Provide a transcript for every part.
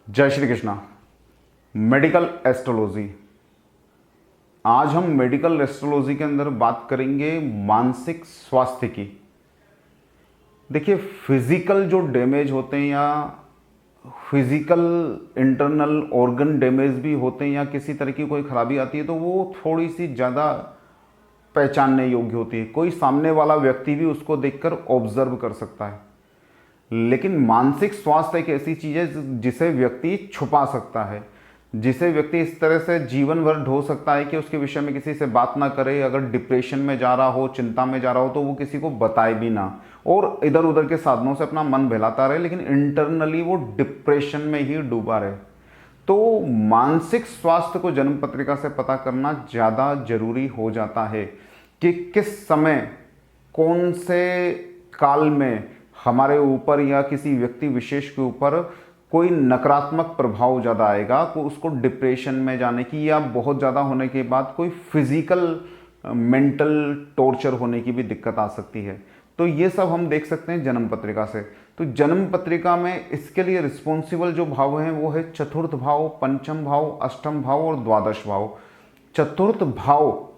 जय Shri Krishna. Medical astrology. आज हम मेडिकल एस्ट्रोलॉजी के अंदर बात करेंगे मानसिक स्वास्थ्य की। देखिए, फिजिकल जो डैमेज होते हैं या फिजिकल इंटरनल ऑर्गन डैमेज भी होते हैं या किसी तरह की कोई खराबी आती है तो वो थोड़ी सी ज़्यादा पहचानने योग्य होती है। कोई सामने वाला व्यक्ति भी उसको देखकर ऑब्जर्व कर सकता है। लेकिन मानसिक स्वास्थ्य एक ऐसी चीज़ है जिसे व्यक्ति छुपा सकता है, जिसे व्यक्ति इस तरह से जीवन भर ढो सकता है कि उसके विषय में किसी से बात ना करे। अगर डिप्रेशन में जा रहा हो, चिंता में जा रहा हो तो वो किसी को बताए भी ना और इधर उधर के साधनों से अपना मन बहलाता रहे, लेकिन इंटरनली वो डिप्रेशन में ही डूबा रहे। तो मानसिक स्वास्थ्य को जन्म पत्रिका से पता करना ज़्यादा जरूरी हो जाता है कि किस समय, कौन से काल में हमारे ऊपर या किसी व्यक्ति विशेष के ऊपर कोई नकारात्मक प्रभाव ज़्यादा आएगा, को उसको डिप्रेशन में जाने की या बहुत ज़्यादा होने के बाद कोई फिजिकल मेंटल टॉर्चर होने की भी दिक्कत आ सकती है। तो ये सब हम देख सकते हैं जन्म पत्रिका से। तो जन्म पत्रिका में इसके लिए रिस्पॉन्सिबल जो भाव हैं वो है चतुर्थ भाव, पंचम भाव, अष्टम भाव और द्वादश भाव। चतुर्थ भाव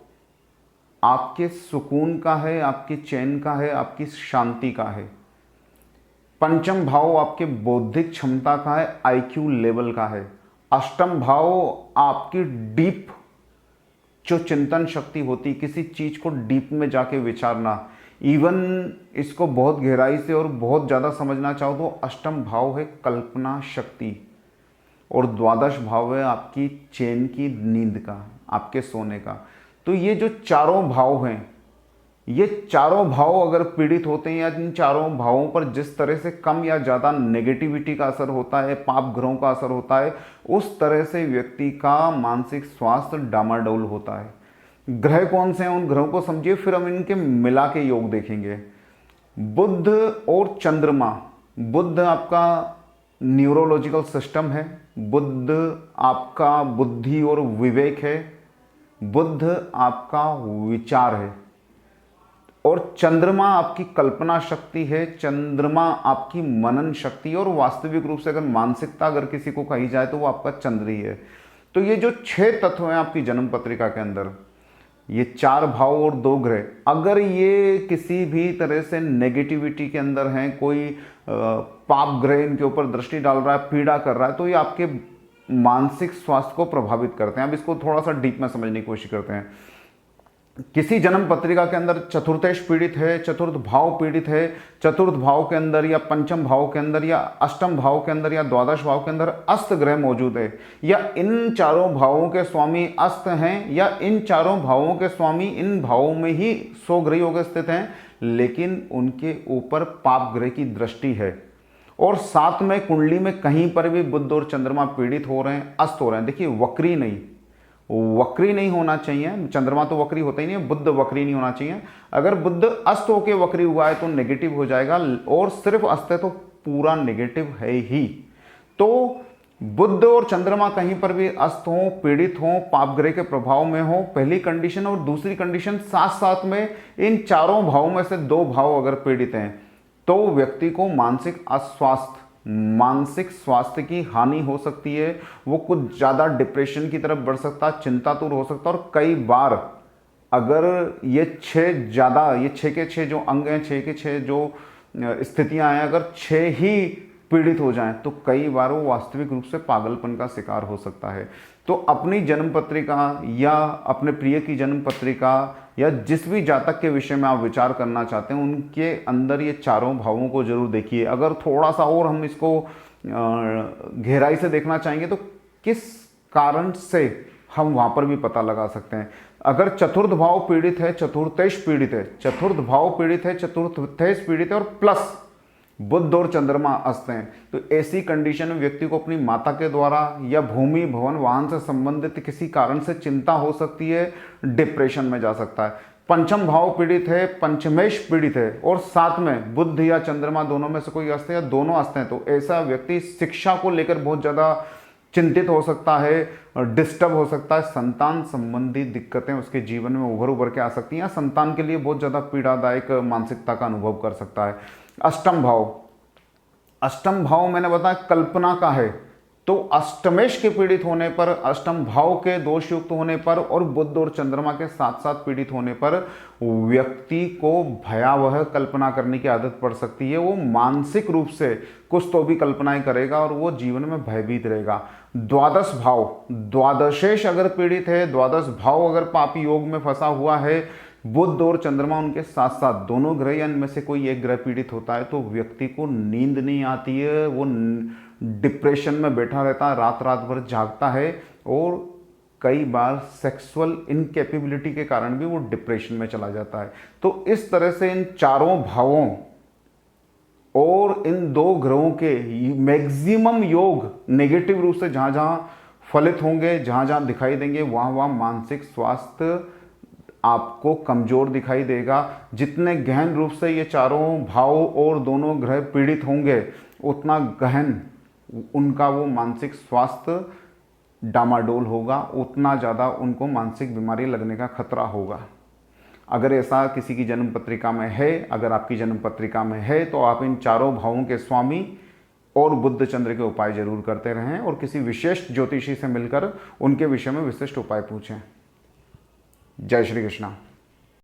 आपके सुकून का है, आपके चैन का है, आपकी शांति का है। पंचम भाव आपके बौद्धिक क्षमता का है, आईक्यू लेवल का है। अष्टम भाव आपकी डीप जो चिंतन शक्ति होती, किसी चीज को डीप में जाके विचारना, इवन इसको बहुत गहराई से और बहुत ज़्यादा समझना चाहो तो अष्टम भाव है कल्पना शक्ति। और द्वादश भाव है आपकी चैन की नींद का, आपके सोने का। तो ये जो चारों भाव हैं, ये चारों भाव अगर पीड़ित होते हैं या इन चारों भावों पर जिस तरह से कम या ज़्यादा नेगेटिविटी का असर होता है, पाप ग्रहों का असर होता है, उस तरह से व्यक्ति का मानसिक स्वास्थ्य डामाडोल होता है। ग्रह कौन से हैं उन ग्रहों को समझिए, फिर हम इनके मिला के योग देखेंगे। बुध और चंद्रमा। बुध आपका न्यूरोलॉजिकल सिस्टम है, बुध आपका बुद्धि और विवेक है, बुध आपका विचार है और चंद्रमा आपकी कल्पना शक्ति है, चंद्रमा आपकी मनन शक्ति। और वास्तविक रूप से अगर मानसिकता अगर किसी को कही जाए तो वो आपका चंद्र ही है। तो ये जो 6 तत्व हैं आपकी जन्म पत्रिका के अंदर, ये 4 भाव और 2 ग्रह, अगर ये किसी भी तरह से नेगेटिविटी के अंदर हैं, कोई पाप ग्रह इनके ऊपर दृष्टि डाल रहा है, पीड़ा कर रहा है, तो ये आपके मानसिक स्वास्थ्य को प्रभावित करते हैं। अब इसको थोड़ा सा डीप में समझने की कोशिश करते हैं। किसी जन्म पत्रिका के अंदर चतुर्थेश पीड़ित है, चतुर्थ भाव पीड़ित है, चतुर्थ भाव के अंदर या पंचम भाव के अंदर या अष्टम भाव के अंदर या द्वादश भाव के अंदर अस्त ग्रह मौजूद है, या इन चारों भावों के स्वामी अस्त हैं, या इन चारों भावों के स्वामी इन भावों में ही 100 ग्रह योग स्थित हैं, लेकिन उनके ऊपर पाप ग्रह की दृष्टि है। और साथ में कुंडली में कहीं पर भी बुध और चंद्रमा पीड़ित हो रहे हैं, अस्त हो रहे हैं। देखिए, वक्री नहीं, वक्री नहीं होना चाहिए। चंद्रमा तो वक्री होता ही नहीं है, बुध वक्री नहीं होना चाहिए। अगर बुध अस्त होके वक्री हुआ है तो नेगेटिव हो जाएगा, और सिर्फ अस्त है तो पूरा नेगेटिव है ही। तो बुध और चंद्रमा कहीं पर भी अस्त हो, पीड़ित हो, पाप ग्रह के प्रभाव में हो, पहली कंडीशन। और दूसरी कंडीशन, साथ साथ में इन चारों भावों में से 2 भाव अगर पीड़ित हैं तो व्यक्ति को मानसिक अस्वास्थ्य, मानसिक स्वास्थ्य की हानि हो सकती है। वो कुछ ज़्यादा डिप्रेशन की तरफ बढ़ सकता है, चिंतातुर हो सकता है। और कई बार अगर ये 6 के 6 जो अंग हैं, 6 के 6 जो स्थितियां हैं, अगर 6 ही पीड़ित हो जाएं तो कई बार वो वास्तविक रूप से पागलपन का शिकार हो सकता है। तो अपनी जन्म पत्रिका या अपने प्रिय की जन्म पत्रिका या जिस भी जातक के विषय में आप विचार करना चाहते हैं, उनके अंदर ये चारों भावों को जरूर देखिए। अगर थोड़ा सा और हम इसको गहराई से देखना चाहेंगे तो किस कारण से हम वहां पर भी पता लगा सकते हैं। अगर चतुर्थ भाव पीड़ित है, चतुर्थेश पीड़ित है, चतुर्थ भाव पीड़ित है, चतुर्थेश पीड़ित है और प्लस बुध और चंद्रमा अस्त हैं, तो ऐसी कंडीशन में व्यक्ति को अपनी माता के द्वारा या भूमि भवन वाहन से संबंधित किसी कारण से चिंता हो सकती है, डिप्रेशन में जा सकता है। पंचम भाव पीड़ित है, पंचमेश पीड़ित है और साथ में बुध या चंद्रमा दोनों में से कोई अस्त है या दोनों अस्त हैं, तो ऐसा व्यक्ति शिक्षा को लेकर बहुत ज़्यादा चिंतित हो सकता है, डिस्टर्ब हो सकता है। संतान संबंधी दिक्कतें उसके जीवन में उभर के आ सकती हैं, संतान के लिए बहुत ज़्यादा पीड़ादायक मानसिकता का अनुभव कर सकता है। अष्टम भाव, अष्टम भाव मैंने बताया कल्पना का है, तो अष्टमेश के पीड़ित होने पर, अष्टम भाव के दोष युक्त होने पर और बुध और चंद्रमा के साथ साथ पीड़ित होने पर व्यक्ति को भयावह कल्पना करने की आदत पड़ सकती है। वो मानसिक रूप से कुछ तो भी कल्पनाएं करेगा और वो जीवन में भयभीत रहेगा। द्वादश भाव, द्वादशेश अगर पीड़ित है, द्वादश भाव अगर पापी योग में फंसा हुआ है, बुध और चंद्रमा उनके साथ साथ दोनों ग्रह या इनमें से कोई एक ग्रह पीड़ित होता है, तो व्यक्ति को नींद नहीं आती है, वो डिप्रेशन में बैठा रहता है, रात रात भर जागता है और कई बार सेक्सुअल इनकेपेबिलिटी के कारण भी वो डिप्रेशन में चला जाता है। तो इस तरह से इन चारों भावों और इन दो ग्रहों के मैक्सिमम योग नेगेटिव रूप से जहां जहां फलित होंगे, जहां जहां दिखाई देंगे, वहां वहां मानसिक स्वास्थ्य आपको कमजोर दिखाई देगा। जितने गहन रूप से ये चारों भाव और दोनों ग्रह पीड़ित होंगे, उतना गहन उनका वो मानसिक स्वास्थ्य डामाडोल होगा, उतना ज़्यादा उनको मानसिक बीमारी लगने का खतरा होगा। अगर ऐसा किसी की जन्म पत्रिका में है, अगर आपकी जन्म पत्रिका में है, तो आप इन चारों भावों के स्वामी और बुध चंद्र के उपाय जरूर करते रहें और किसी विशेष ज्योतिषी से मिलकर उनके विषय में विशिष्ट उपाय पूछें। जय श्री कृष्णा।